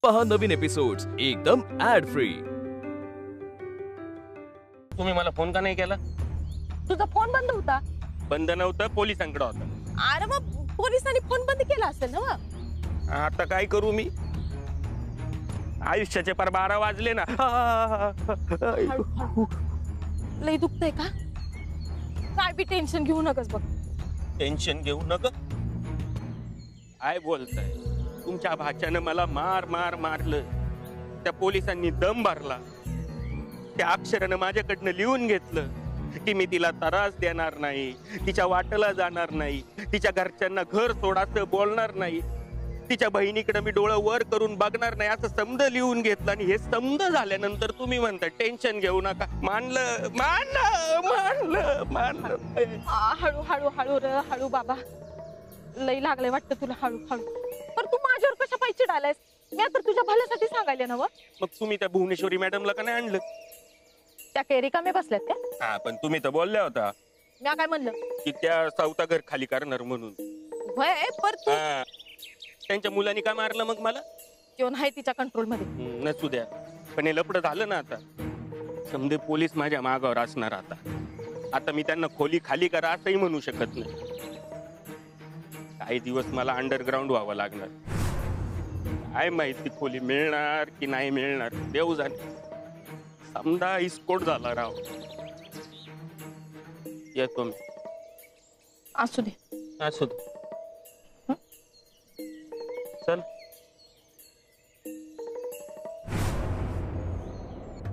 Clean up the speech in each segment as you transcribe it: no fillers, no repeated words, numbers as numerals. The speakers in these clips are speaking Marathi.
पहा नवीन एपिसोड्स एकदम ऍड फ्री। तुम्ही मला फोन का नाही केला? तुझा फोन बंद होता? बंद नव्हता, पोलिसांकडे होता। अरे मग पोलिसांनी फोन बंद केला असेल ना? आता काय करू मी? आयुष्याचे पार 12 वाजले ना। लई दुखतंय का? काय बी टेन्शन घेऊ नकस बघ। टेन्शन घेऊ नका। काय बोलताय? तुमच्या भाच्यानं मला मार मार मारलं, त्या पोलिसांनी दम भरला, त्या अक्षरानं माझ्याकडनं लिहून घेतलं की मी तिला त्रास देणार नाही, तिच्या वाटेला जाणार नाही, तिच्या घरच्यांना घर सोडायचं बोलणार नाही, तिच्या बहिणीकडे मी डोळं वर करून बघणार नाही, असं समज लिहून घेतलं। आणि हे समज झाल्यानंतर तुम्ही म्हणता टेन्शन घेऊ नका। मानलं मानलं मानलं मानलं। हळू हळू हळू रे हळू बाबा, लई लागले वाटतं तुला हळू हळू। पण तू माझ्यावर कशा पायी चिडायलास? मी आता तुझ्या भल्यासाठी सांगायला ना। मग तुम्ही त्या भुवनेश्वरी मॅडमला का नाही आणलं? त्या केरी कामे बसल्यात का? हा, पण तुम्ही तर बोलल्या होता मी काय म्हणलं की त्या सावता घर खाली करणार म्हणून। होय, पर तू त्यांच्या मुलांनी का मारलं मग मला? कोण आहे तिच्या कंट्रोल मध्ये? नसू द्या, पण हे लपड झालं ना आता। समजे पोलीस माझ्या मागावर असणार आता। आता मी त्यांना खोली खाली करा असंही म्हणू शकत नाही। काही दिवस मला अंडरग्राऊंड व्हावं लागणार। काय माहिती खोली मिळणार की नाही मिळणार, देव जाणे। समजा इस्कोट झाला राव। येतो मी। असू दे असू दे, चल।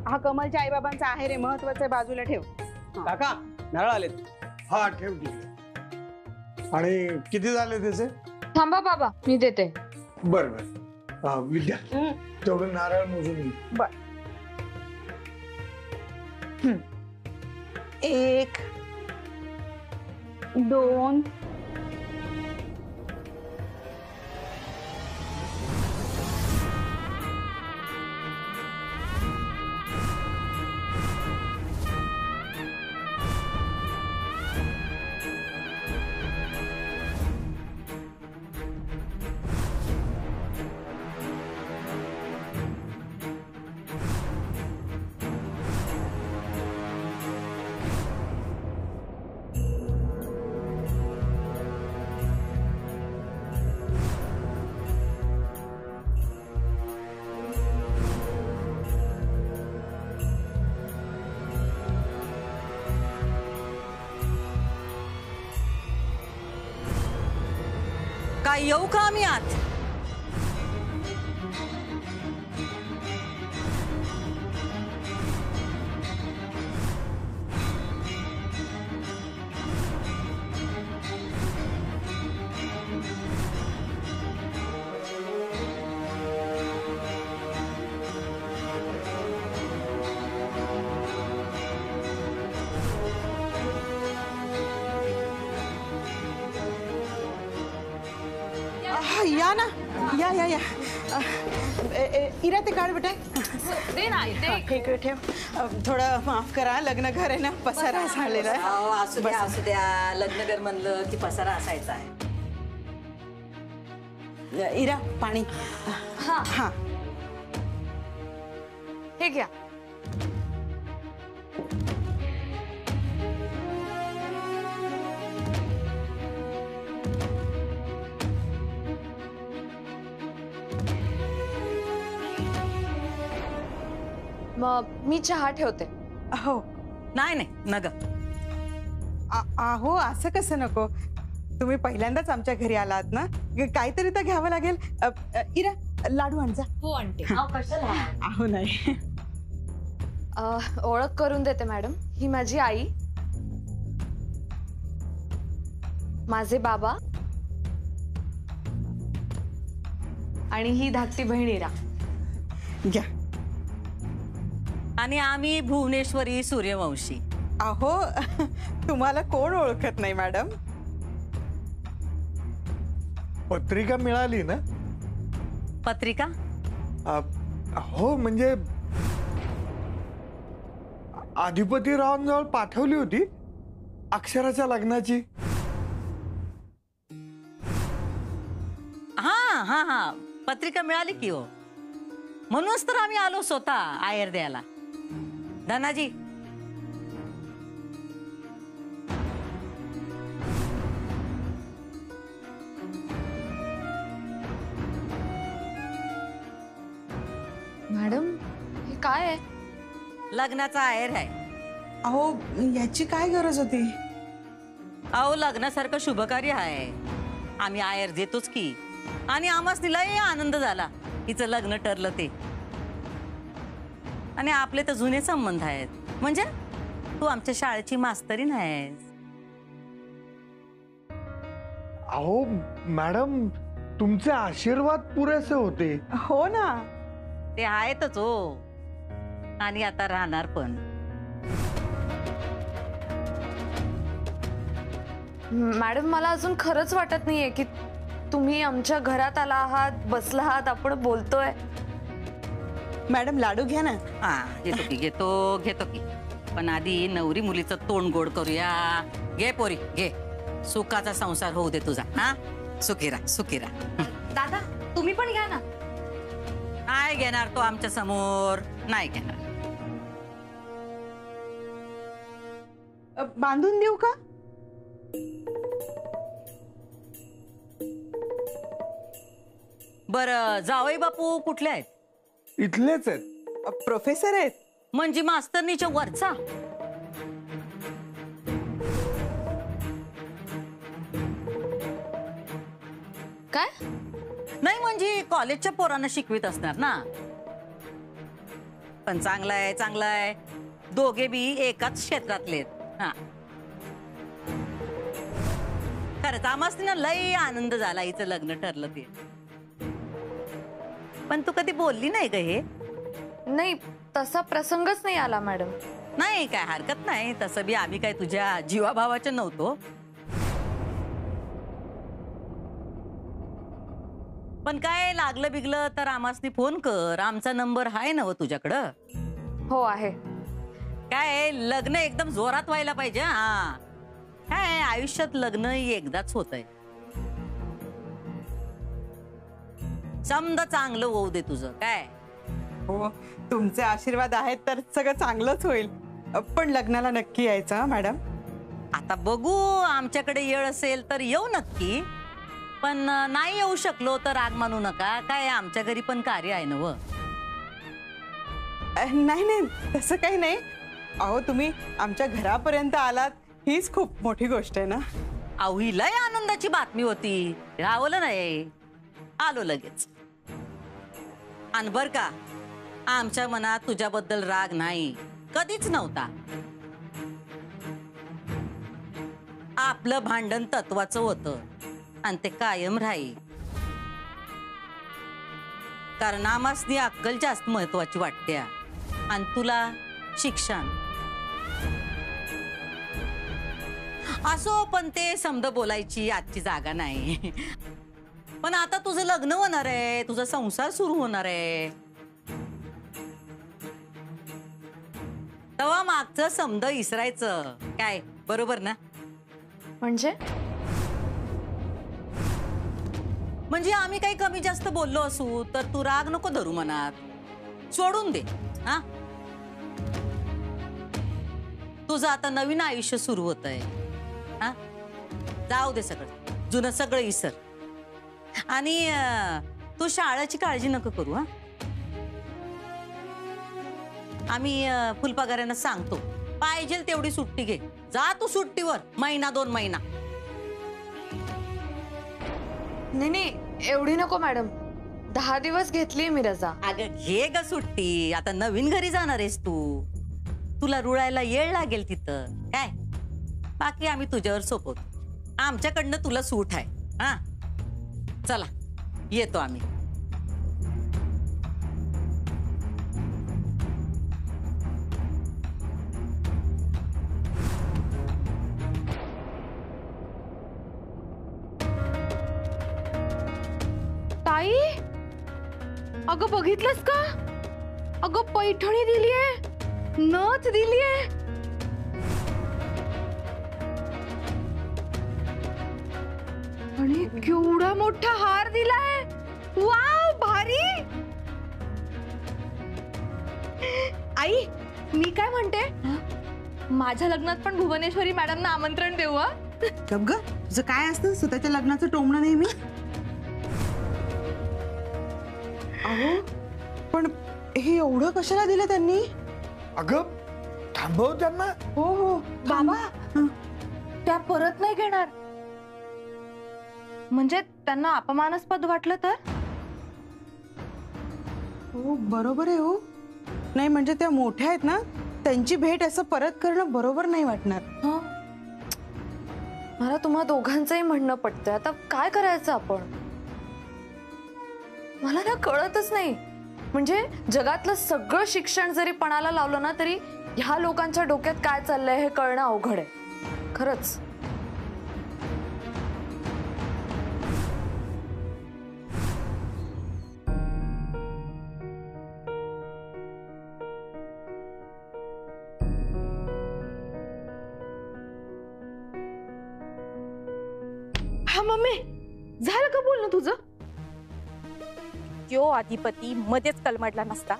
हा कमलच्या आईबाबांचा आहे रे, महत्वाचं बाजूला ठेव। काका नारळ आलेत। हा ठेव की। आणि किती झाले त्याचे? थांबा बाबा, मी देते। बर बर, विद्या तेवढं नारळ मोजून घे। बर, 1 2 काय येऊ का आम्ही आत? या ना, या या या। इरा ते काढ बेटा। दे ना, दे। इकडे ठेव। थोडं माफ करा, लग्न घर आहे ना, पसारा झालेला आहे। असू द्या, लग्नगर म्हणलं की पसारा असायचा आहे। इरा पाणी। हा हा, हे घ्या। मग मी चहा ठेवते। हो। नाही नाही नग। आहो, असं कसं नको। तुम्ही पहिल्यांदाच आमच्या घरी आलात ना, काहीतरी तर घ्यावं लागेल। इरा लाडू आण जा। हो आणते। आहो नाही, ओळख करून देते मॅडम, ही माझी आई, माझे बाबा आणि ही धाकटी बहीण इरा। घ्या। आणि आम्ही भुवनेश्वरी सूर्यवंशी। अहो, तुम्हाला कोण ओळखत नाही मॅडम? पत्रिका मिळाली ना? पत्रिका? हो, म्हणजे अधिपतीरावांजवळ पाठवली होती अक्षराच्या लग्नाची। हा हा हा, पत्रिका मिळाली की हो। म्हणूनच तर आम्ही आलो स्वतः आयर द्यायला. धनाजी मॅडम हे काय आहे? लग्नाचा आयर आहे. अहो याची काय गरज होती? अहो लग्नासारखं शुभकार्य आहे, आम्ही आयर देतोच की. आणि आम्हाच तिलाही आनंद झाला हिचं लग्न ठरलं ते. आणि आपले तर जुने संबंध आहेत. म्हणजे तू आमच्या शाळेची मास्तरीण आहेस. अहो मॅडम, तुमचे आशीर्वाद पुरेसे होते. हो ना. ते आहेतच हो, आणि आता राहणार पण. मॅडम मला अजून खरंच वाटत नाहीये की तुम्ही आमच्या घरात आला आहात, बसला आहात, आपण बोलतोय. मॅडम लाडू घ्या ना. हा घेतो की घेतो की. पण आधी नवरी मुलीचं तोंड गोड करूया. घे पोरी घे, सुखाचा संसार होऊ दे तुझा. हा सुखी राहा. दादा तुम्ही पण घ्या ना. नाही घेणार तो आमच्या समोर, नाही घेणार. बांधून देऊ का? बरं जावई बापू कुठले आहेत? इथलेच आहेत. प्रोफेसर आहेत. म्हणजे मास्तरनीच्या वरचा? काय? नाही म्हणजे कॉलेजच्या पोरांना शिकवित असणार ना. पण चांगलं आहे. दोघे बी एकाच क्षेत्रातले आहेत. हा खरंच आम्हाच ना लई आनंद झाला हिचं लग्न ठरलं ते. पण तू कधी बोलली नाही ग हे? नाही तसा प्रसंगच नाही आला मॅडम. नाही काय हरकत नाही, तसं बी आम्ही काय तुझ्या जीवाभावाच्या नव्हतो. पण काय लागलं बिगलं तर आम्हासनी फोन कर, आमचा नंबर आहे ना तुझ्याकडं? हो आहे. काय लग्न एकदम जोरात व्हायला पाहिजे. हा काय आयुष्यात लग्न एकदाच होतंय. समजा चांगलं होऊ दे तुझं. काय हो तुमचे आशीर्वाद आहेत तर सगळं चांगलंच होईल. पण लग्नाला नक्की यायचं हा मॅडम. आता बघू, आमच्याकडे येळ असेल तर येऊ नक्की. पण नाही येऊ शकलो तर राग मानू नका. काय आमच्या घरी पण कार्य आहे ना. नाही तसं काही नाही. अहो तुम्ही आमच्या घरापर्यंत आलात हीच खूप मोठी गोष्ट आहे ना. अहो ही लय आनंदाची बातमी होती, रावलं नाही. आलो लगेच. आणि बर का, आमच्या मनात तुझ्याबद्दल राग नाही, कधीच नव्हता. आपलं भांडण तत्वाचं होतं आणि ते कायम राहील. कारण आमासनी अक्कल जास्त महत्वाची वाटते आणि तुला शिक्षण. असो पण ते समज बोलायची आजची जागा नाही. पण आता तुझं लग्न होणार आहे, तुझा संसार सुरू होणार आहे. तेव्हा मागचं समज इसरायचं काय, बरोबर ना? म्हणजे आम्ही काही कमी जास्त बोललो असू तर तू राग नको धरू मनात, सोडून दे. हा तुझं आता नवीन आयुष्य सुरू होत आहे. हा जाऊ दे, सगळं जुनं सगळं इसर. आणि तू शाळेची काळजी नको करू. हा आम्ही फुलपगारांना सांगतो, पाहिजे तेवढी सुट्टी घे. जा तू सुट्टीवर, महिना 2 महिना. नाही एवढी नको मॅडम, 10 दिवस घेतली मी रजा. अगं घे ग सुट्टी, आता नवीन घरी जाणार आहेस तू, तुला रुळायला येळ लागेल तिथं. काय बाकी आम्ही तुझ्यावर सोपवतो, आमच्याकडनं तुला सूट आहे. हा चला येतो आम्ही. ताई अगं बघितलंस का? अगं पैठणी दिलीये, नथ दिलीये. आणि केवढा मोठा हार दिलाय. वाव भारी. आई मी काय म्हणते, माझ्या लग्नात पण भुवनेश्वरी मॅडमना आमंत्रण देऊ. गप ग, तुझं काय असतं स्वतःच्या लग्नाचं टोमणं नेहमी. अहो पण हे एवढं कशाला दिलं त्यांनी? अगं थांबव त्यांना. हो हो बाबा त्या परत नाही घेणार. म्हणजे त्यांना अपमानास्पद वाटलं तर? हो बरोबर आहे. हो नाही म्हणजे त्या मोठ्या आहेत ना, त्यांची भेट असं परत करणं बरोबर नाही वाटणार. मला तुम्हा दोघांचंही म्हणणं पटतंय. आता काय करायचं आपण? मला ना कळतच नाही. म्हणजे जगातलं सगळं शिक्षण जरी पणाला लावलं ना, तरी ह्या लोकांच्या डोक्यात काय चाललंय हे कळणं अवघड आहे खरंच. हा मम्मी, झालं का बोलणं तुझं? जो अधिपती मध्येच कलमडला नसता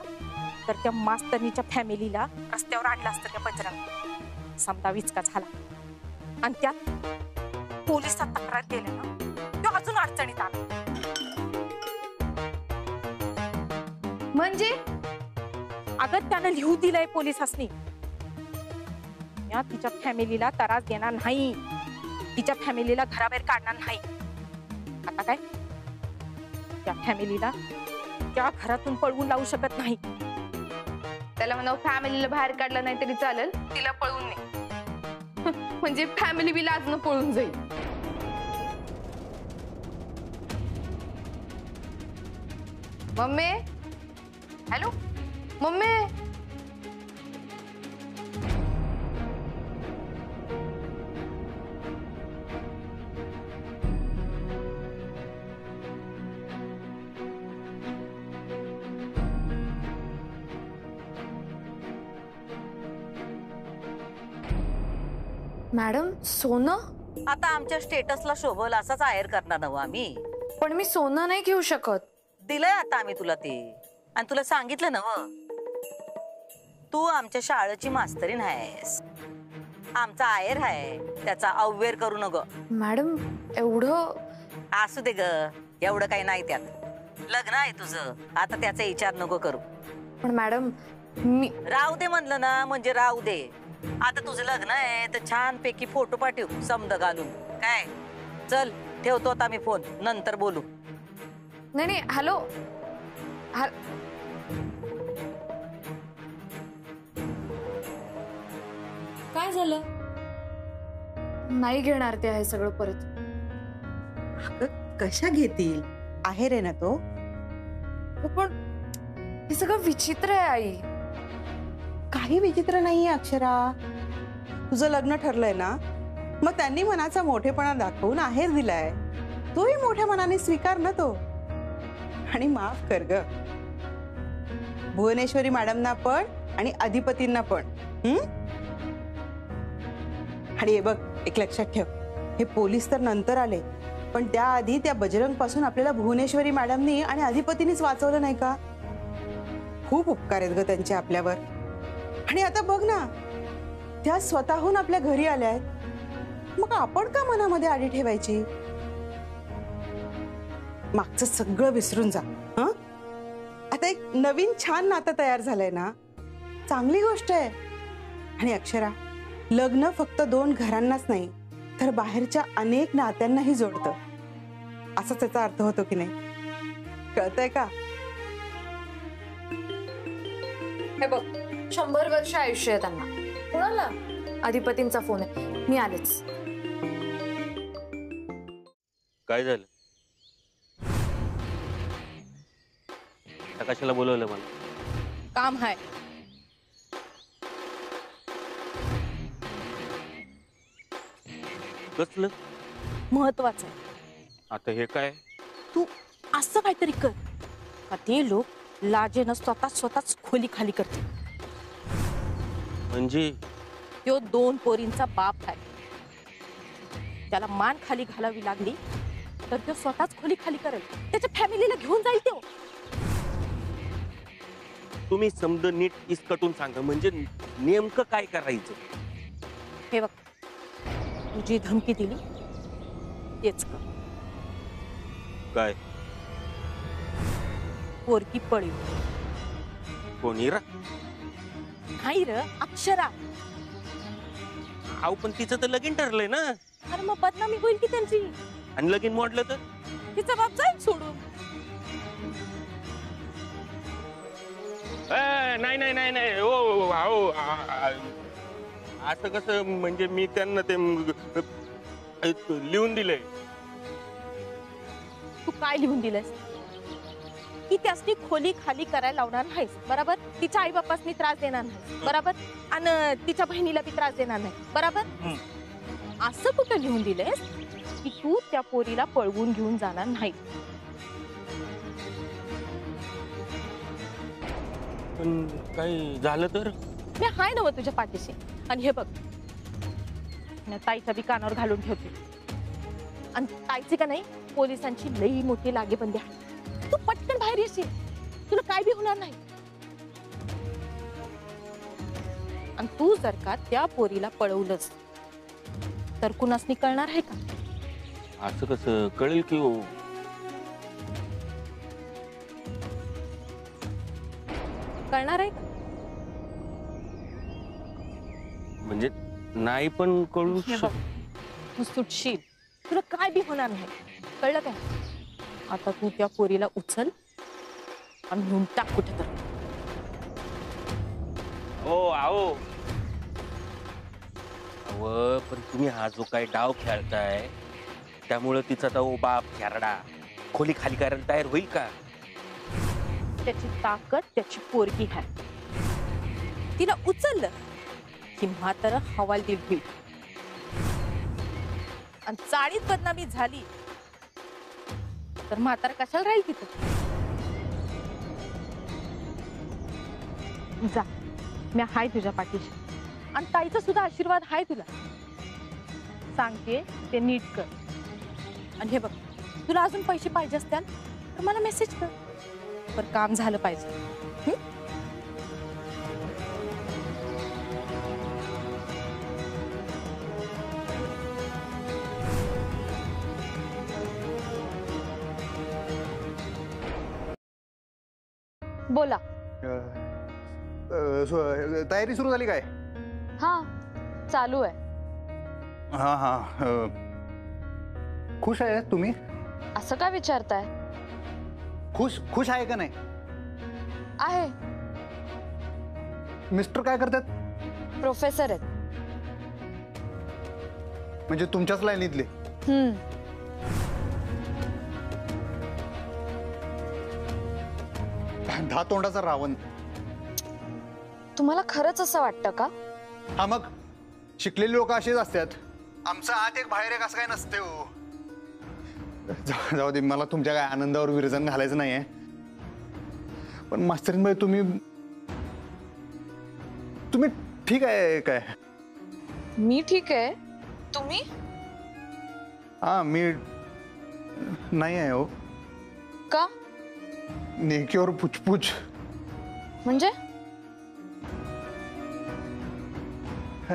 तर त्या मास्तरनीच्या फॅमिलीला रस्त्यावर आणलं असतं त्या बजरंग. समजा विचका झाला आणि त्यात पोलिसात तक्रार केली ना, तो अजून अडचणीत आला. म्हणजे अगं त्यानं लिहू दिलंय पोलिसांनी, या तिच्या फॅमिलीला त्रास देणार नाही, तिच्या फॅमिलीला घराबाहेर काढणार नाही. आता काय त्या फॅमिलीला त्या घरातून पळवून लावू शकत नाही. त्याला म्हणा फॅमिलीला बाहेर काढलं नाही तरी चालेल, तिला पळून नाही. म्हणजे फॅमिली बी लाजनं पळून जाईल. Mummy, hello mummy. मॅडम सोनं? आता आमच्या स्टेटसला शोभल असाच आहेर करणार नव आम्ही. पण मी सोनं नाही घेऊ शकत. दिलंय आता आम्ही तुला ते, आणि तुला सांगितलं नव, तू आमच्या शाळेची मास्तरीण आहेस, आमचा आहेर आहे, त्याचा अव्वेर करू नको. मॅडम एवढं? असू दे ग, एवढं काही नाही त्यात. लग्न आहे तुझं, आता त्याचा विचार नको करू. पण मॅडम मी राहू दे म्हणलं ना म्हणजे राहू दे. आता तुझं लग्न आहे तर छान पैकी फोटो पाठव समद घालून. काय चल ठेवतो आता मी फोन, नंतर बोलू. नाही नाही, हॅलो. काय झालं? नाही घेणार ते आहे सगळं परत. कशा घेतील? आहे रे ना तो. पण हे सगळं विचित्र आहे आई. काही विचित्र नाहीये अक्षरा. तुझं लग्न ठरलंय ना, मग त्यांनी मनाचा मोठेपणा दाखवून आहेर दिलाय, तोही मोठ्या मनाने स्वीकार ना तो. आणि माफ कर ग, भुवनेश्वरी मॅडमना पण आणि अधिपतींना पण. आणि हे बघ, एक लक्षात ठेव, हे पोलीस तर नंतर आले, पण त्याआधी त्या बजरंग पासून आपल्याला भुवनेश्वरी मॅडमनी आणि अधिपतींनीच वाचवलं नाही का? खूप उपकार आहेत ग त्यांचे आपल्यावर. आणि आता बघ ना, त्या स्वतःहून आपल्या घरी आल्या आहेत, मग आपण का मनामध्ये आडी ठेवायची? मागचं सगळं विसरून जा. हं? आता एक नवीन छान नातं तयार झालंय ना, चांगली गोष्ट आहे. आणि अक्षरा, लग्न फक्त दोन घरांनाच नाही तर बाहेरच्या अनेक नात्यांनाही जोडतं, असा त्याचा अर्थ होतो की नाही? कळतंय का? हे बघ, 100 वर्ष आयुष्य आहे त्यांना. कोणाला? अधिपतींचा फोन आहे, मी आलेच. काय झालं? कशाला बोलवलं मला? काम आहे. कसलं? महत्वाचं आहे. आता हे काय? तू असं काहीतरी कर का ते लोक लाजेनं स्वतःच खोली खाली करतील. म्हणजे तो 2 पोरींचा बाप आहे, त्याला मान खाली घालावी लागली तर तो स्वतःच खोली खाली करेल, त्याच्या फॅमिलीला घेऊन जाईल. तो तुम्ही समज नीट इसकटून सांगा, म्हणजे नेमकं काय करायचं. हे बघ, तुझी धमकी दिली तेच कर. काय पोरकी पळी कोणी रा नाही र, अक्षरा. आव पण तिचं तर लगीन ठरलंय ना. अरे मग बदनामी होईल की त्यांची. आणि लगीन मोडलं तर तिचा बाप जाईल सोडून. नाही नाही नाही नाही. ओ आओ असं कसं, म्हणजे मी त्यांना ते लिहून दिलंय. तू काय लिहून दिलंस की त्यासनी खोली खाली करायला लावणार नाहीस, बरोबर. तिच्या आई बापासनी त्रास देणार नाही, बरोबर. आणि तिच्या बहिणीला बी त्रास देणार नाही, बरोबर. असं कुठं लिहून दिलंस की तू त्या पोरीला पळवून घेऊन जाणार नाही. पण काही झालं तर मी हाय नव तुझ्या पाठीशी. आणि हे बघ, मी ताईच्या बी कानावर घालून ठेवते. आणि ताईची का नाही पोलिसांची लई मोठी लागेबंदी आहे. तू पटकन बाहेर येशील, तुला काय बी होणार नाही. आणि तू जर का त्या पोरीला पळवलंस तर कुणासनी कळणार आहे का? असं कसं कळेल की हो. कळणार आहे का? म्हणजे नाही पण कळू हे बघ, तू सुटशील, तुला काय बी होणार नाही, कळलं काय? आता तू त्या पोरीला उचल आणि घेऊन टाक कुठे तर. हो आओ. अव पण तुम्ही हा जो काही डाव खेळताय त्यामुळे तिचा तो बाप खेरडा खोली खाली करायला तयार होईल का? त्याची ताकद त्याची पोरगी आहे. तिला उचललं की म्हातारं हवालदिल होईल. आणि चाळीत बदनामी झाली तर म्हातारं कशाला राहील तिथं? जा, मी हाय तुझ्या पाठीशी. आणि ताईचा सुद्धा आशीर्वाद हाय तुला. सांगते ते नीट कर. आणि हे बघ, तुला अजून पैसे पाहिजे असतील तर मला मेसेज कर. पर काम झालं पाहिजे. बोला. तयारी सुरू झाली काय? हा, चालू आहे. हा हा. खुश आहे तुम्ही? असं का विचारताय? खुश खुश आहे का नाही? आहे. मिस्टर काय करतात? प्रोफेसर आहेत. म्हणजे तुमच्याच लाईनीतले? दहा तोंडाचा रावण. तुम्हाला खरंच असं वाटतं का? हा मग शिकलेली लोक असेच असतात. आमचं आत एक बाहेर एक असं काय नसते हो. जाऊ दे, मला तुमच्या काय आनंदावर विरजन घालायचं नाहीये. पण मास्तरीनबाई तुम्ही ठीक आहे काय? मी ठीक आहे. तुम्ही? हा, मी नाही आहे हो. का? नेकीवर पुछपुछ. म्हणजे?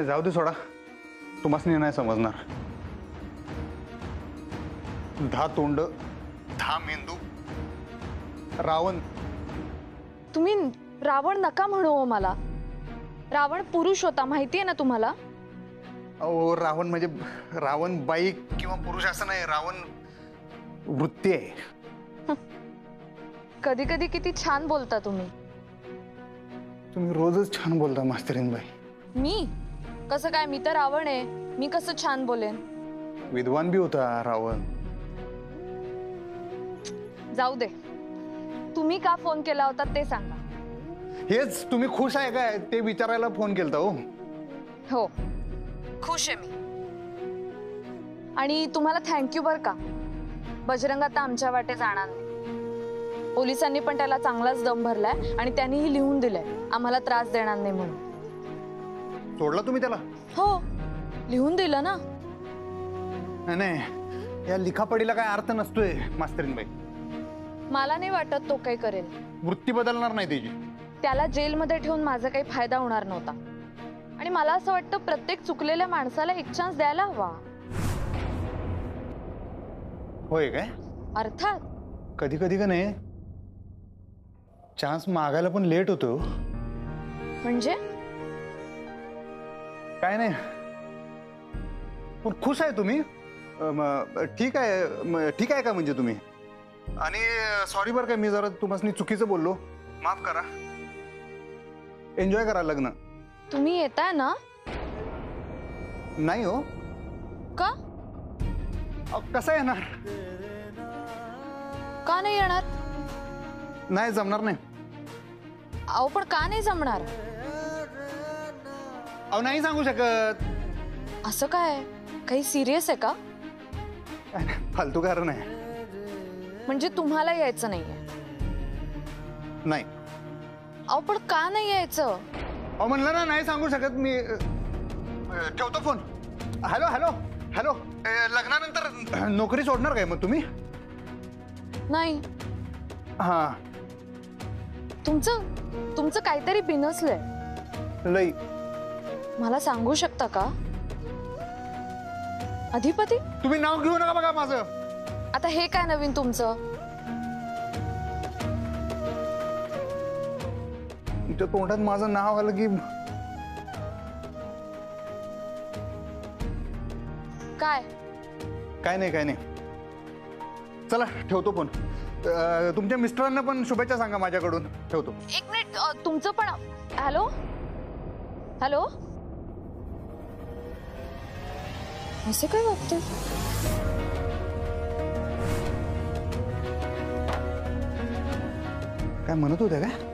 जाऊ दे, सोडा. तुम्हाला नाही समजणार. 10 तोंड, 10 मेंदू, रावण. तुम्ही रावण नका म्हणू हो मला. रावण पुरुष होता, माहितीये ना तुम्हाला? अहो, रावण म्हणजे रावण बाई किंवा पुरुष असं नाही. रावण वृत्ती आहे. कधी कधी किती छान बोलता तुम्ही. तुम्ही रोजच छान बोलता मास्तरीनबाई. मी कसं काय? मी तर रावण आहे. मी कसं छान बोलेन? विद्वान बी होता रावण. जाऊ दे. तुम्ही का फोन केला होता ते सांगा. हेच, तुम्ही खुश आहे काय ते विचारायला फोन केलता. हो, खुश आहे मी. आणि तुम्हाला थँक्यू बर का. बजरंग आता आमच्या वाटे जाणार नाही. पोलिसांनी पण त्याला चांगलाच दम भरलाय आणि त्यांनीही लिहून दिलंय आम्हाला त्रास देणार नाही म्हणून. सोडला तुम्ही त्याला? हो, लिहून दिलं ना. नाही, या लिखापडीला काय अर्थ नसतोय मास्तरीनबाई. मला नाही वाटत तो काही करेल. वृत्ती बदलणार नाही त्याची. त्याला जेलमध्ये ठेवून माझा काही फायदा होणार नव्हता आणि मला असं वाटतं प्रत्येक चुकलेल्या माणसाला एक चान्स द्यायला हवा. होय काय? अर्थात. कधी कधी का नाही चान्स मागायला पण लेट होतो. म्हणजे काय नाही, पण खुश आहे तुम्ही? ठीक आहे, ठीक आहे का म्हणजे तुम्ही? आणि सॉरी बरं काय, मी जरा तुम्हाला चुकीचं बोललो, माफ करा. एन्जॉय करा लग्न. तुम्ही येताय ना? नाही हो. का? कसं येणार? का नाही येणार? नाही जमणार नाही. अहो पण का नाही जमणार? अहो नाही सांगू शकत. असं काय? काही सिरियस आहे का? फालतू कारण आहे. म्हणजे तुम्हाला यायचं नाहीये? नाही. अहो पण का नाही यायचं? अहो म्हणलं ना नाही सांगू शकत मी. ठेवतो फोन. Hello hello hello. लग्नानंतर नोकरी सोडणार काय मग तुम्ही? नाही. हा. तुमचं काहीतरी बिनसलंय. लई. मला सांगू शकता का? अधिपती तुम्ही नाव घेऊ नका बघा माझं. आता हे काय नवीन तुमचं? तुमच्या तोंडात माझं नाव आलं की काय? काय नाही काय नाही. चला ठेवतो फोन. तुमच्या मिस्टरांना पण शुभेच्छा सांगा माझ्याकडून. ठेवतो. एक मिनिट. तुमचं पण. Hello hello. असं काय वाटतं? काय म्हणत होत्या काय?